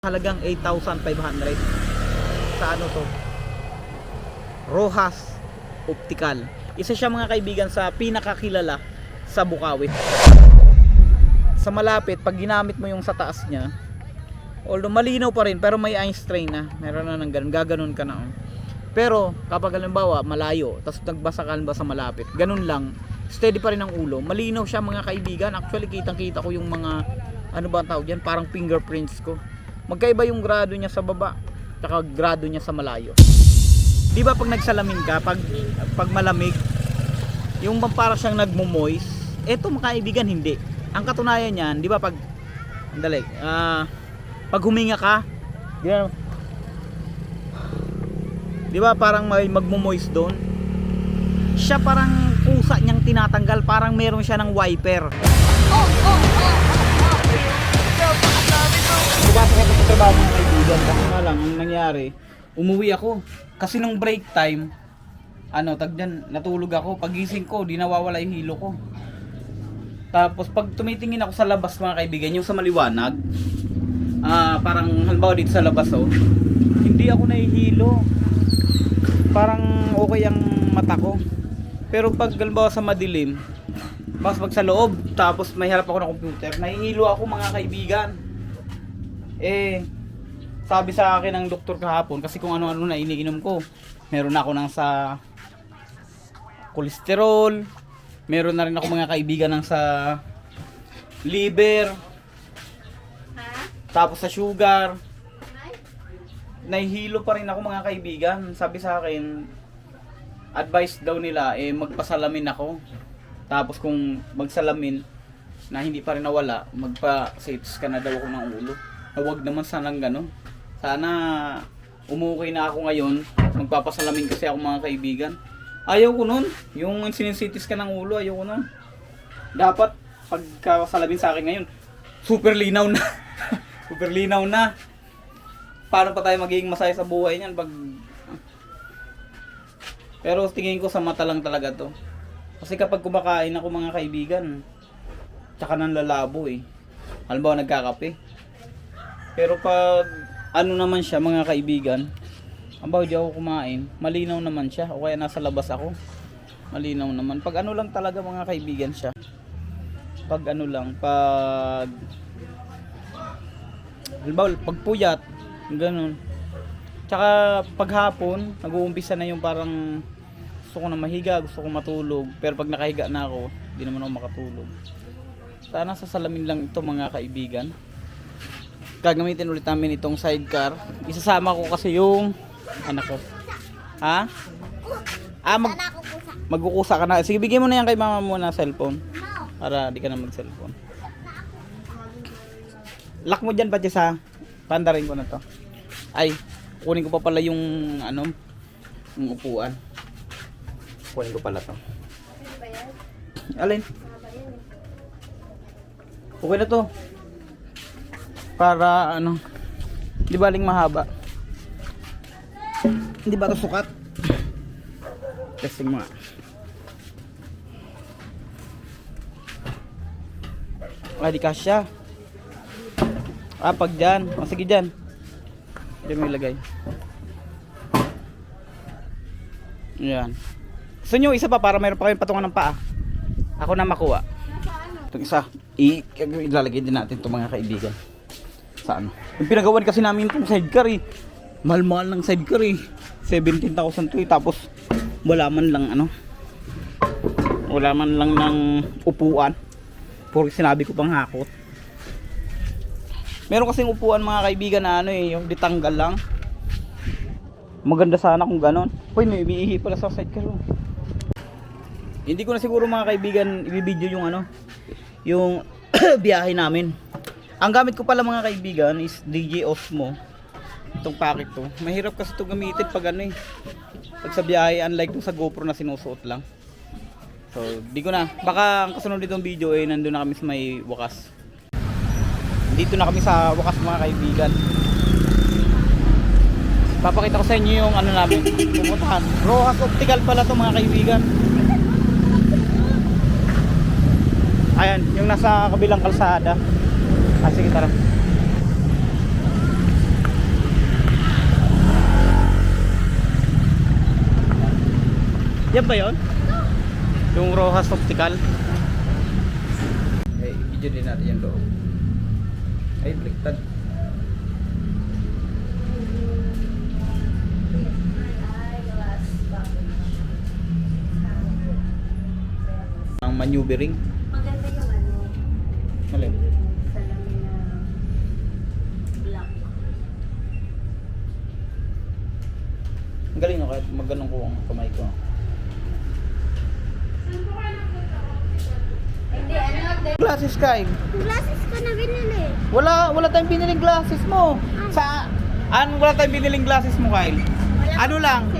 halagang 8,500 sa ano to, Rojas Optical. Isa siya mga kaibigan sa pinakakilala sa Bukawi. Sa malapit, pag ginamit mo yung sa taas niya, although malinaw pa rin pero may eye strain na, meron na ng ganun, gaganon ka na Pero kapag halimbawa malayo, tapos nagbasa ka ba sa malapit, ganun lang, steady pa rin ang ulo, malinaw siya mga kaibigan. Actually kitang kita ko yung mga ano ba ang tawag yan, parang fingerprints ko. Magkaiba yung grado niya sa baba tsaka grado niya sa malayo. Di ba pag nagsalamin ka, pag malamig, yung para siyang nagmo-moist, eto mga kaibigan hindi. Ang katunayan niyan, di ba pag pag huminga ka, di ba parang may magmo-moist doon? Siya parang pusa niyang tinatanggal, parang meron siya ng wiper. Bumasa ko sa trabaho mga kaibigan, kasi nga lang ang nangyari, umuwi ako kasi nung break time, natulog ako. Pagising ko, di nawawala yung hilo ko. Tapos pag tumitingin ako sa labas mga kaibigan, yung sa maliwanag, parang halimbawa dito sa labas hindi ako nahihilo, parang okay ang mata ko. Pero pag halimbawa sa madilim, mas pag sa loob, tapos may harap ako ng computer, nahihilo ako mga kaibigan. Sabi sa akin ng doktor kahapon, kasi kung ano-ano na iniinom ko, meron ako ng sa kolesterol, meron na rin ako mga kaibigan ng sa liver, tapos sa sugar, nahihilo pa rin ako mga kaibigan. Sabi sa akin, advice daw nila magpasalamin ako, tapos kung magsalamin na hindi pa rin nawala, magpa-CT scan na daw ako ng ulo. Huwag naman sanang gano'n. Sana umukay na ako ngayon. Magpapasalamin kasi ako mga kaibigan. Ayaw ko nun. Yung sinisitis ka ng ulo, ayaw ko nun. Dapat pagkasalamin sa akin ngayon, super linaw na. Super linaw na. Paano pa tayo magiging masaya sa buhay niyan Pero tingin ko sa mata lang talaga to. Kasi kapag kumakain ako mga kaibigan, tsaka nang lalabo halimbawa nagkakape. Pero pag naman siya mga kaibigan, halimbawa di ako kumain, malinaw naman siya. O kaya nasa labas ako, malinaw naman. Pag lang talaga mga kaibigan siya, pag halimbawa pag puyat, ganun. Tsaka paghapon, nag-uumpisa na yung parang gusto ko na mahiga, gusto ko matulog. Pero pag nakahiga na ako, di naman ako makatulog. Sana sa salamin lang ito mga kaibigan. Gagamitin ulit namin itong sidecar. Isasama ko kasi yung anak ko. Ha? Magkukusa ka na. Sige, bigyan mo na yan kay mama mo na cellphone. Para di ka na mag-cellphone. Lock mo dyan, Patisa. Pandarin ko na to. Ay, kunin ko pa pala yung yung upuan. Kunin ko pala to. Alin? Okay na to. Para di baling mahaba. Hindi ba ito sukat? Testing mo nga. Di kasya. Pag dyan. Sige dyan. Diyan mo ilagay. Ayan. Gusto nyo isa pa para mayroon pa kayong patungan ng paa? Ako na makuha. Itong isa. Ilalagay din natin itong mga kaibigan. Sa yung pinagawan kasi namin itong sidecar mahal-mahal ng sidecar 17,000 to tapos wala man lang ng upuan. Puro sinabi ko pang hakot. Meron kasing upuan mga kaibigan na yung ditanggal lang. Maganda sana kung ganon. Hoy, may umiihi pala sa sidecar. Hindi ko na siguro mga kaibigan i-video yung biyahe namin. Ang gamit ko pala mga kaibigan is DJ Osmo. Itong packet to. Mahirap kasi ito gamitin pag pag sa biyahe, unlike sa GoPro na sinusuot lang. So, di ko na. Baka ang kasunod nitong video nandun na kami sa may wakas. Dito na kami sa wakas mga kaibigan. Papakita ko sa inyo yung namin. Pupuntahan. Rojas Optical pala to mga kaibigan. Ayan, yung nasa kabilang kalsada. Sige, tara. Yan ba yun? Yung Rojas Optical. Ay, video din natin yung loob. Ay, baliktad. Ang maneuvering. Maganda yung ano, Malay. salamin na black. Ang galing no, kahit magganong ko ang kamay ko. Hindi, ano, Glasses, Kyle. glasses ko na binili. Wala tayong biniling glasses mo. Wala tayong biniling glasses mo, Kyle? Ano lang?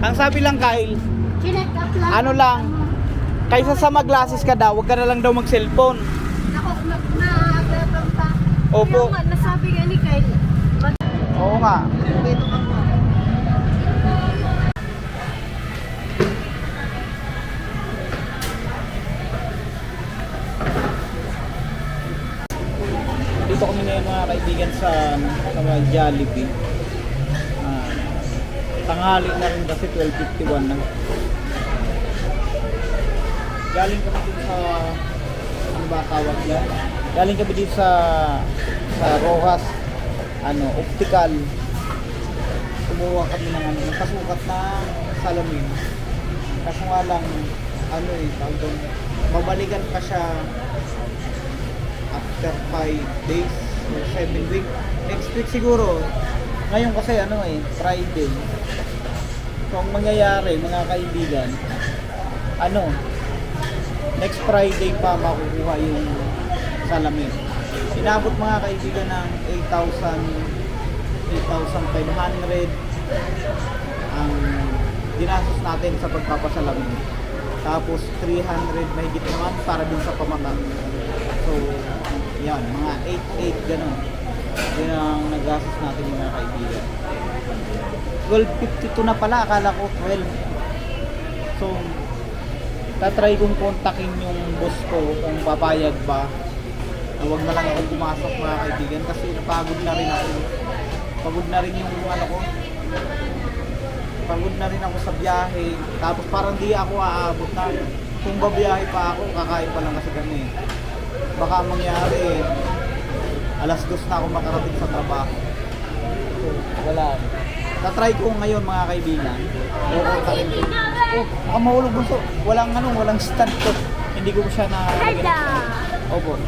Ang sabi lang, Kyle, Chinek up lang. ano lang, kaysa sa mag-glasses ka daw, wag ka na lang daw mag-cellphone. Ako, na-agapang pa. Opo. Kaya nga, nasabi nga ni Kyle, Oo nga. dito ka po. Dito kami ngayon mga kaibigan sa mga Jollibee. Tanghali na rin kasi 12:51 na. Galing kami dito sa ano ba tawag yan? Galing kami dito sa Rojas Optical. Kumuha kami ng kasukat ng salamin. Kaso nga lang tawag doon, babalikan pa siya after 5 days or 7 weeks. Next week siguro. Ngayon kasi Friday. So ang mangyayari mga kaibigan, next Friday pa makukuha yung salamin. Inabot mga kaibigan ng 8,500 ang dinastos natin sa pagpapasalamin. Tapos 300 mahigit naman para din sa pamata. So, yan, mga 8 gano'n. Yun ang nagastos natin mga kaibigan. 12.52 na pala, akala ko 12. So, tatry kong kontakin yung boss ko kung papayag ba. Huwag na lang ako pumasok mga kaibigan kasi pagod na rin ako. Pagod na rin yung ko. Pagod na rin ako sa biyahe. Tapos parang di ako aabot na. Kung babiyahe pa ako, kakain pa lang kasi kami. Baka mangyari, alas 2 na ako makarating sa trabaho. So, wala. Tatry ko ngayon mga kaibigan. Baka mahulog gusto. Walang stand to. Hindi ko siya na... Hello! Opo.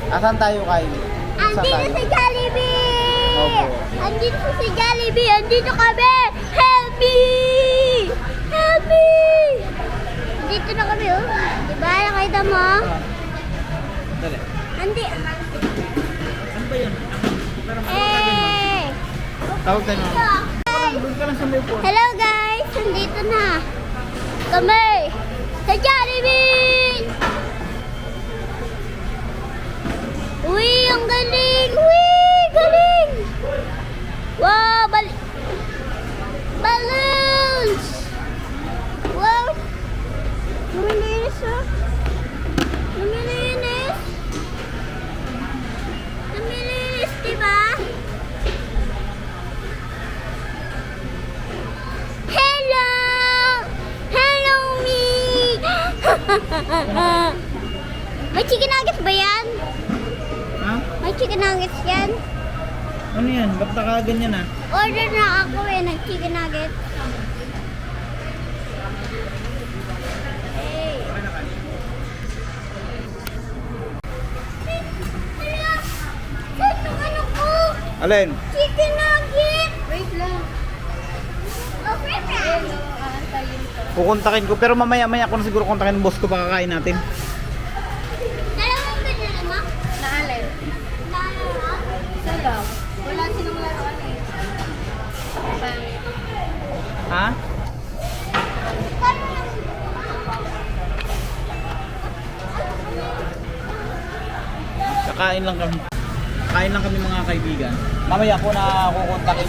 Asan tayo, Kyle? Saan Andito tayo? si Jollibee! Opo. Andito si Jollibee! Andito kami! Help me! Help me! Andito na kami, oh. Diba? Nakita mo? Dali. Andito. Ano ba yun? Eh! Tawag tayo na. Doon ka lang sa may phone. Hello guys! Andito na kami sa Jollibee! Uy! Ang galing! Uy! Galing! Wow! Balloons! Wow! Lumilinis oh! Lumilinis! Lumilinis, diba? Hello! Hello me! May chicken nuggets ba yan? Ha? May chicken nuggets yan? Ano yan? Ba't nakaganyan na? Order na ako ng chicken nuggets. Hey. Hala! Saan yung ano ko? Alin? Chicken nugget! Wait lang. Okay na. Kukontakin ko. Pero mamaya-maya ako na siguro kontakin ng boss ko pakakain natin. Dalawang binili mo? Naalin? Dalawa? Isa lang. Wala silang laruan eh. Ha? Kakain lang kami. Kain lang kami mga kaibigan. Mamaya ko na kukontakin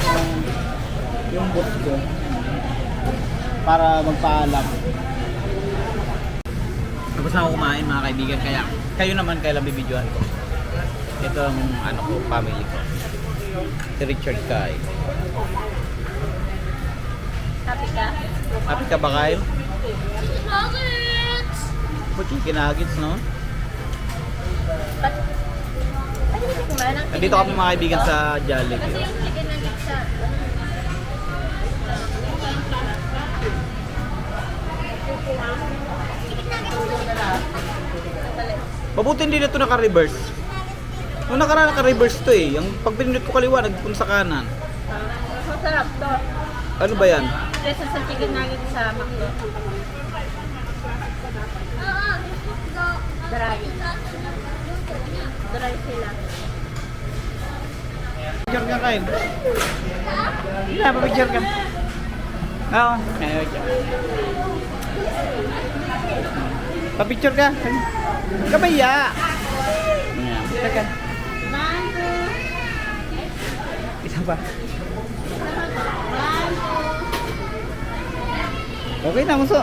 yung boss ko para magpaalam. Tapos na ako kumain mga kaibigan, kaya kayo naman kailan bibidyohan ko. Ito ang ko, family ko. Si Richard Kai. Happy ka? Happy ka ba, Kyle? Nuggets! Po chicken nuggets, no? Ano yung kumain ng Nandito kami mga kaibigan sa Jollibee. Kasi yung chicken nuggets sa... Mabuti hindi na ito naka-reverse. Nung nakaraan naka-reverse to eh. Yung pag pinindot ko kaliwa, nagpunta sa kanan. Masarap to. Ano ba yan? Kesa sa chicken nuggets sa McDo. Dry. Dry sila. Picture ka kain. Hindi na, pa-picture ka. Oo. Pa-picture ka. Kabaya. Picture ka. Mango. Isa pa. Okay na, muso.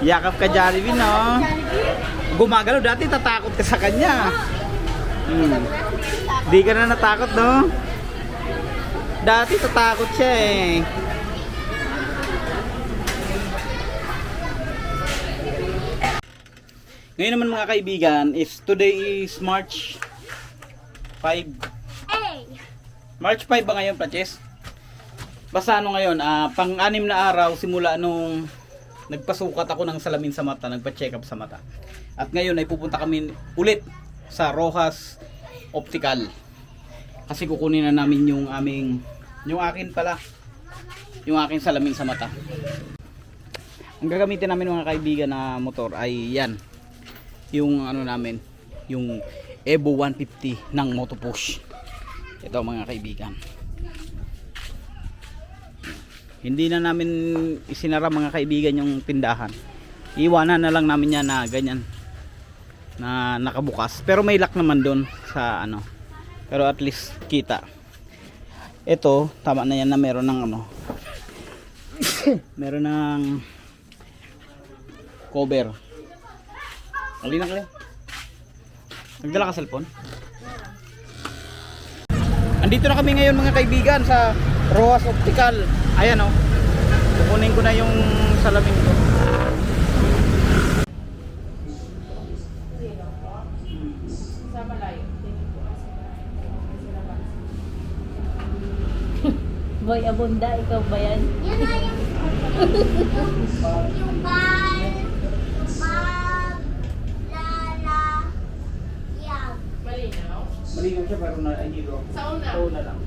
Yakap ka Jollibee, no? Gumagalaw dati, tatakot ka sa kanya. Di ka na natakot, no? Dati tatakot siya eh. Ngayon naman mga kaibigan, today is March 5. Hey! March 5 ba ngayon, Pratches? Basta ano ngayon, pang-anim na araw simula nung nagpasukat ako ng salamin sa mata, nagpa-check up sa mata. At ngayon ay pupunta kami ulit sa Rojas Optical. Kasi kukunin na namin yung akin salamin sa mata. Ang gagamitin namin mga kaibigan na motor ay yan. Yung ano namin, yung Evo 150 ng Motopush. Ito mga kaibigan. Hindi na namin isinara mga kaibigan yung tindahan. Iwanan na lang namin yan na ganyan na nakabukas. Pero may lock naman doon sa ano. Pero at least kita. Ito, tama na yan na meron ng ano. Meron ng cover. Alin na kayo? Nagdala ka cellphone? Andito na kami ngayon mga kaibigan sa Rojas Optical. Ayan o. Kukunin ko na yung salamin ko. Boy Abunda, ikaw ba yan? Yan na yung bal, lala, yan. Malinaw siya pero na hindi ko. Sa una lang.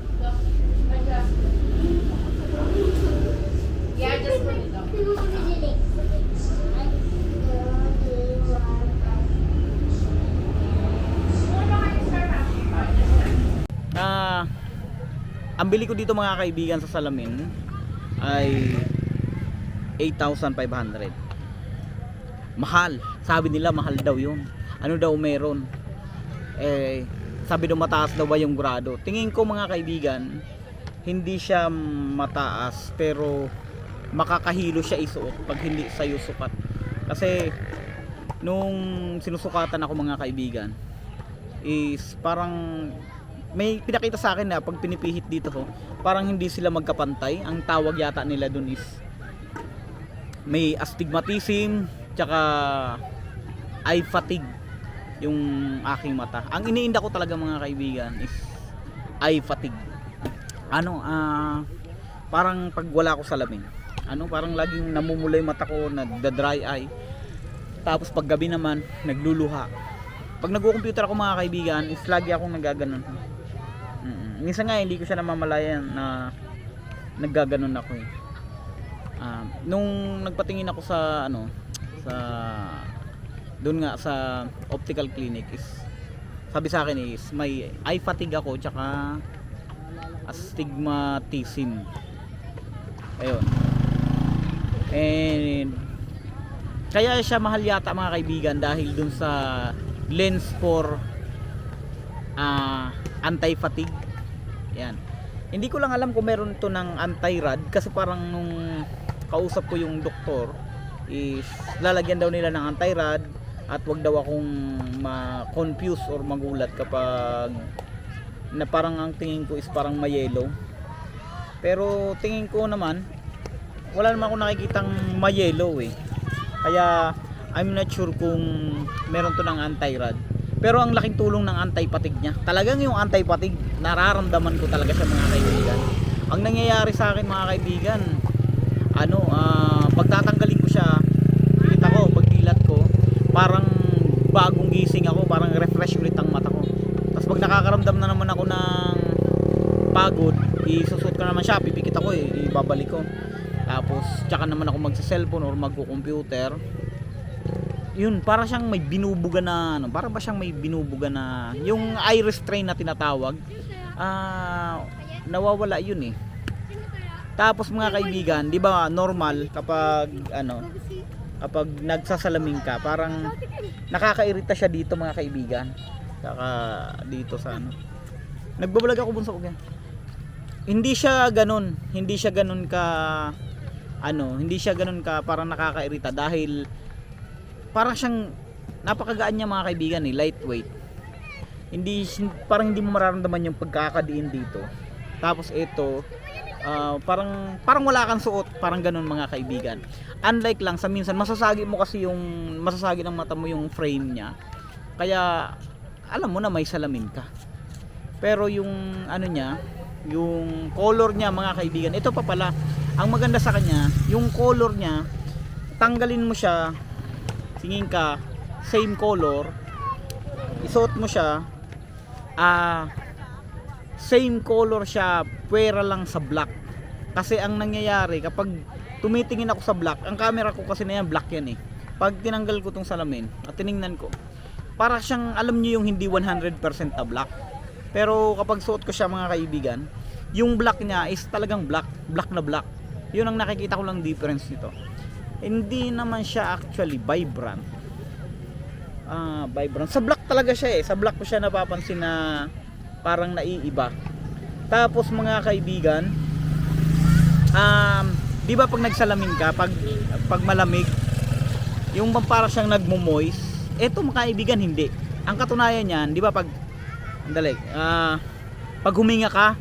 Yeah, just put it down. Sino mo binili? Ang bili ko dito mga kaibigan sa salamin ay 8,500. Mahal. Sabi nila mahal daw yun. Ano daw meron? Sabi daw mataas daw ba yung grado. Tingin ko mga kaibigan, hindi siya mataas pero makakahilo siya isuot pag hindi sa'yo sukat. Kasi nung sinusukatan ako mga kaibigan is parang may pinakita sa akin na pag pinipihit dito ko, parang hindi sila magkapantay. Ang tawag yata nila dun is may astigmatism tsaka eye fatigue yung aking mata. Ang iniinda ko talaga mga kaibigan is eye fatigue. Parang pag wala ko salamin, parang laging namumula yung mata ko, nagda-dry eye. Tapos pag gabi naman, nagluluha. Pag nagko-computer ako mga kaibigan, is lagi akong nagaganon. Minsan nga hindi ko siya namamalayan na naggaganon ako eh. Nung nagpatingin ako sa doon nga sa optical clinic is sabi sa akin is may eye fatigue ako tsaka astigmatism. Ayun. And kaya siya mahal yata mga kaibigan dahil dun sa lens for anti-fatigue. Yan. Hindi ko lang alam kung meron to ng anti-rad kasi parang nung kausap ko yung doktor is lalagyan daw nila ng anti-rad at wag daw akong ma-confuse or magulat kapag na parang ang tingin ko is parang may yellow. Pero tingin ko naman, wala naman ako nakikitang ma-yellow eh. Kaya I'm not sure kung meron to ng anti-rad. Pero ang laking tulong ng anti-fatigue niya. Talagang yung anti-fatigue, nararamdaman ko talaga siya mga kaibigan. Ang nangyayari sa akin mga kaibigan, pagtatanggalin ko siya, kita ko, pagdilat ko, parang bagong gising ako, parang refresh ulit ang mata ko. Tapos pag nakakaramdam na naman ako ng pagod, isusuot ko naman siya, pipikit ako ibabalik ko. Tapos tsaka naman ako magsa-cellphone or magko-computer. Yun, para siyang may binubuga na para ba siyang may binubuga na yung iris strain na tinatawag. Nawawala yun eh. Tapos mga kaibigan, 'di ba normal kapag kapag nagsasalamin ka, parang nakakairita siya dito mga kaibigan. Saka dito sa Nagbablog ako bunso ko yan. Hindi siya ganun ka hindi siya ganun ka parang nakakairita dahil parang siyang napakagaan niya mga kaibigan lightweight. Parang hindi mo mararamdaman yung pagkakadiin dito. Tapos ito parang wala kang suot, parang ganun mga kaibigan. Unlike lang sa minsan masasagi ng mata mo yung frame niya. Kaya alam mo na may salamin ka. Pero yung yung color niya mga kaibigan, ito pa pala ang maganda sa kanya, yung color niya, tanggalin mo siya, tingin ka same color, isuot mo siya, same color siya, pwera lang sa black. Kasi ang nangyayari kapag tumitingin ako sa black, ang camera ko kasi na yan black yan eh. Pag tinanggal ko tong salamin at tiningnan ko, para siyang alam niyo yung hindi 100% na black. Pero kapag suot ko siya mga kaibigan, yung black niya is talagang black na black. Yun ang nakikita ko lang difference nito. Hindi naman siya actually vibrant. Vibrant. Sa black talaga siya eh. Sa black ko siya napapansin na parang naiiba. Tapos mga kaibigan, di ba pag nagsalamin ka, pag malamig, yung parang siyang nagmo-moist, eto mga kaibigan hindi. Ang katunayan niyan, di ba pag pag huminga ka,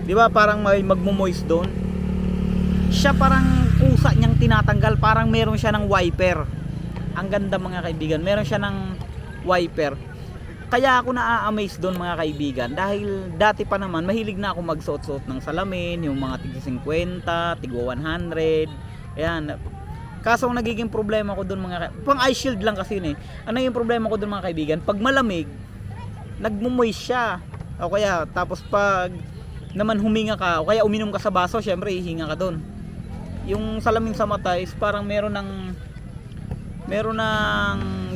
di ba parang may magmo-moist doon? Siya parang pusa niyang tinatanggal, parang meron siya ng wiper. Ang ganda mga kaibigan, meron siya ng wiper. Kaya ako na-amaze doon mga kaibigan, dahil dati pa naman mahilig na ako magsuot-suot ng salamin, yung mga tig 50, tig 100. Ayan. Kaso ang nagiging problema ko doon pang eye shield lang kasi yun eh. Ang naging problema ko doon mga kaibigan, pag malamig, nagmo-moist siya. O kaya tapos pag naman huminga ka o kaya uminom ka sa baso, syempre hihinga ka doon. Yung salamin sa mata is parang meron ng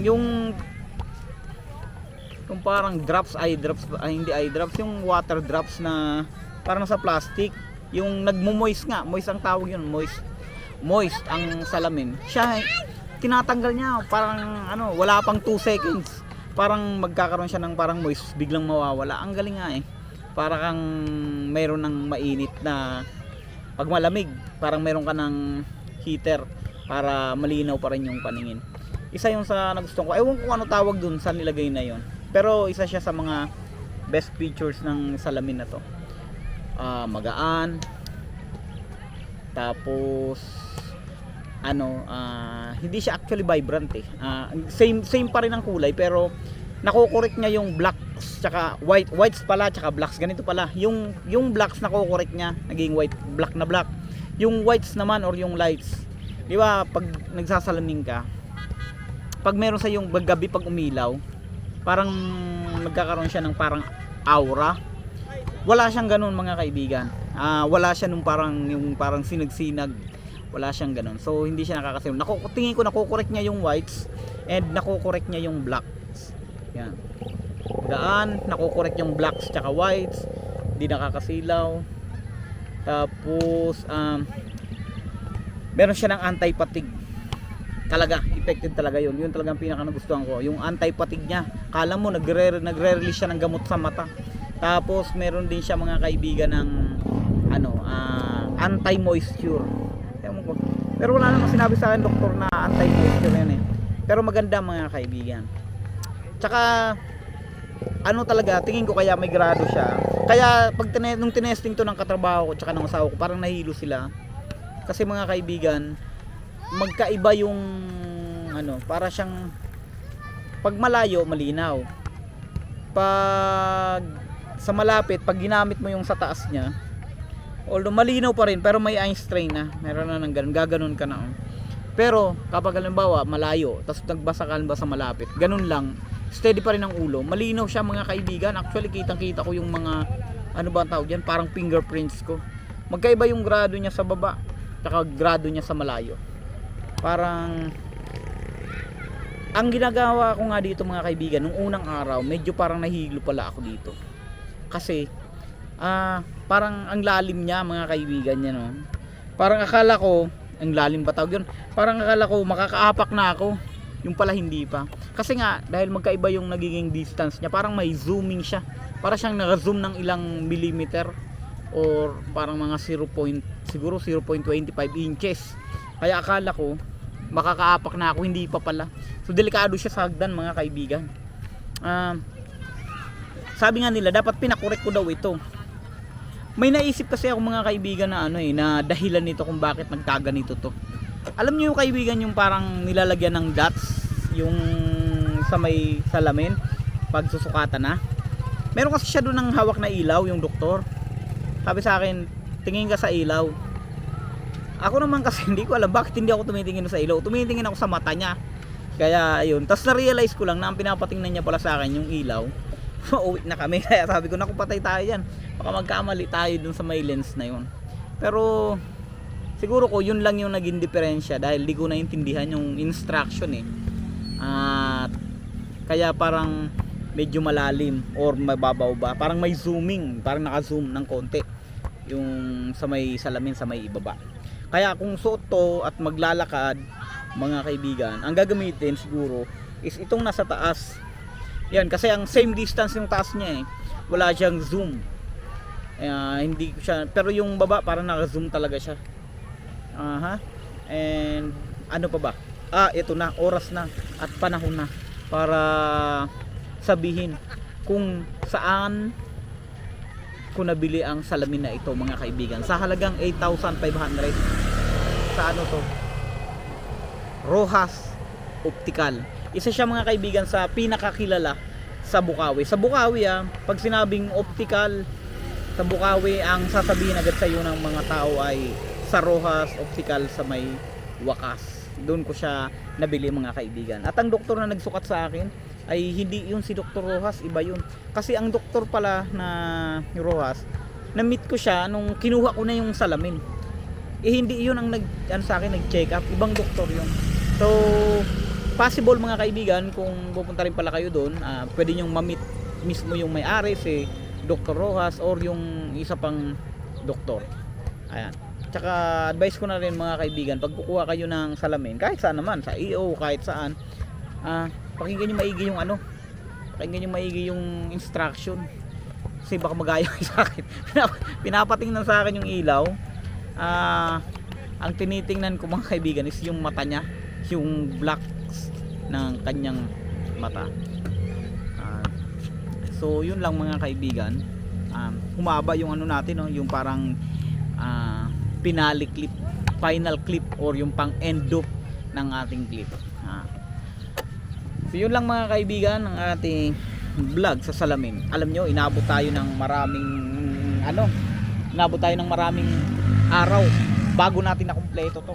yung parang hindi eye drops, yung water drops na parang sa plastic, yung nagmo-moist nga, moist ang tawag yun, moist ang salamin. Siya tinatanggal niya, parang wala pang 2 seconds. Parang magkakaroon siya ng parang moist, biglang mawawala. Ang galing nga eh. Para kang mayroon ng mainit na pag malamig, parang mayroon ka ng heater para malinaw pa rin yung paningin. Isa yung sa nagustuhan ko. Ewan ko kung ano tawag dun sa nilagay na yon. Pero isa siya sa mga best features ng salamin na to. Magaan. Tapos hindi siya actually vibrant eh. Same pa rin ang kulay, pero nakokorek niya yung blacks tsaka whites pala tsaka blacks. Ganito pala. Yung blacks nakokorek niya, naging black na black. Yung whites naman or yung lights, di ba pag nagsasalamin ka, pag meron sa yung gabi pag umilaw, parang magkakaroon siya ng parang aura. Wala siyang ganun mga kaibigan. Wala siya nung parang sinag-sinag. Wala siyang ganun. So hindi siya nakakasin. Tingin ko nakokorek niya yung whites and nakokorek niya yung blacks. Yan. Gaan, nakokorek yung blacks tsaka whites. Hindi nakakasilaw. Tapos meron siya ng anti-fatigue. Talaga, effective talaga yun. Yun talagang pinaka nagustuhan ko. Yung anti-fatigue niya. Kala mo nagre-release siya ng gamot sa mata. Tapos meron din siya mga kaibigan ng anti-moisture. Pero wala namang sinabi sa akin doktor na anti-moisture yan eh. Pero maganda mga kaibigan. Tsaka ano talaga, tingin ko kaya may grado siya. Kaya pag nung tinesting to ng katrabaho ko tsaka ng asawa ko, parang nahilo sila. Kasi mga kaibigan, magkaiba yung ano, para siyang pag malayo, malinaw. Pag sa malapit, pag ginamit mo yung sa taas niya, although malinaw pa rin, pero may eye strain na. Meron na ng ganun, gaganon ka na. Oh. Pero kapag halimbawa malayo, tapos nagbasa ka ba sa malapit, ganun lang, steady pa rin ang ulo. Malinaw siya mga kaibigan. Actually kitang-kita ko yung mga ano ba ang tawag diyan, parang fingerprints ko. Magkaiba yung grado niya sa baba, tsaka grado niya sa malayo. Parang ang ginagawa ko nga dito mga kaibigan, nung unang araw, medyo parang nahihilo pala ako dito. Kasi parang ang lalim niya mga kaibigan niya, no. Parang akala ko ang lalim ba tawag yun? Parang akala ko makakaapak na ako. Yung pala hindi pa. Kasi nga dahil magkaiba yung nagiging distance niya, parang may zooming siya. Para siyang naka-zoom ng ilang millimeter or parang mga siguro 0.25 inches. Kaya akala ko makakaapak na ako, hindi pa pala. So delikado siya sa hagdan mga kaibigan. Sabi nga nila dapat pinakorek ko daw ito. May naisip kasi ako mga kaibigan na na dahilan nito kung bakit nagkaganito to. Alam niyo yung kaibigan yung parang nilalagyan ng dots yung sa may salamin pag susukatan na. Meron kasi siya doon ng hawak na ilaw yung doktor. Sabi sa akin, tingin ka sa ilaw. Ako naman kasi hindi ko alam bakit hindi ako tumitingin sa ilaw. Tumitingin ako sa mata niya. Kaya ayun, tapos na-realize ko lang na ang pinapatingnan niya pala sa akin yung ilaw. Uuwi na kami. Kaya sabi ko, naku, patay tayo yan. Baka magkamali tayo dun sa may lens na yun. Pero siguro ko yun lang yung naging diferensya dahil di ko naintindihan yung instruction At kaya parang medyo malalim or mababaw ba. Parang may zooming, parang naka-zoom ng konti yung sa may salamin sa may ibaba. Kaya kung suot to at maglalakad mga kaibigan, ang gagamitin siguro is itong nasa taas. Yan, kasi ang same distance yung taas niya wala siyang zoom. Hindi siya, pero yung baba parang naka-zoom talaga siya. And ano pa ba? Ito na, oras na at panahon na para sabihin kung saan ko nabili ang salamin na ito mga kaibigan. Sa halagang 8,500. Sa ano to? Rojas Optical. Isa siya mga kaibigan sa pinakakilala sa Bukawi. Sa Bukawi pag sinabing optical sa Bukawi, ang sasabihin agad sa iyo ng mga tao ay sa Rojas Optical sa may Wakas. Doon ko siya nabili mga kaibigan. At ang doktor na nagsukat sa akin ay hindi yun si Dr. Rojas, iba yun. Kasi ang doktor pala na Rojas, na-meet ko siya nung kinuha ko na yung salamin. Hindi yun ang sa akin nag-check up, ibang doktor yun. So possible mga kaibigan, kung pupunta rin pala kayo doon, pwede nyo ma-meet mismo yung may-ari, si Dr. Rojas or yung isa pang doktor. Ayan. Tsaka advice ko na rin mga kaibigan, pag kukuha kayo ng salamin, kahit saan naman, sa EO, kahit saan, pakinggan nyo maigi yung pakinggan nyo maigi yung instruction. Kasi baka magayo sa akin. Pinapatingnan sa akin yung ilaw. Ang tinitingnan ko mga kaibigan is yung mata niya, yung black ng kanyang mata. So yun lang mga kaibigan. Humaba yung natin, yung parang finale clip, final clip or yung pang end loop ng ating clip. So yun lang mga kaibigan ang ating vlog sa salamin. Alam nyo, inabot tayo ng maraming araw bago natin na kumpleto to.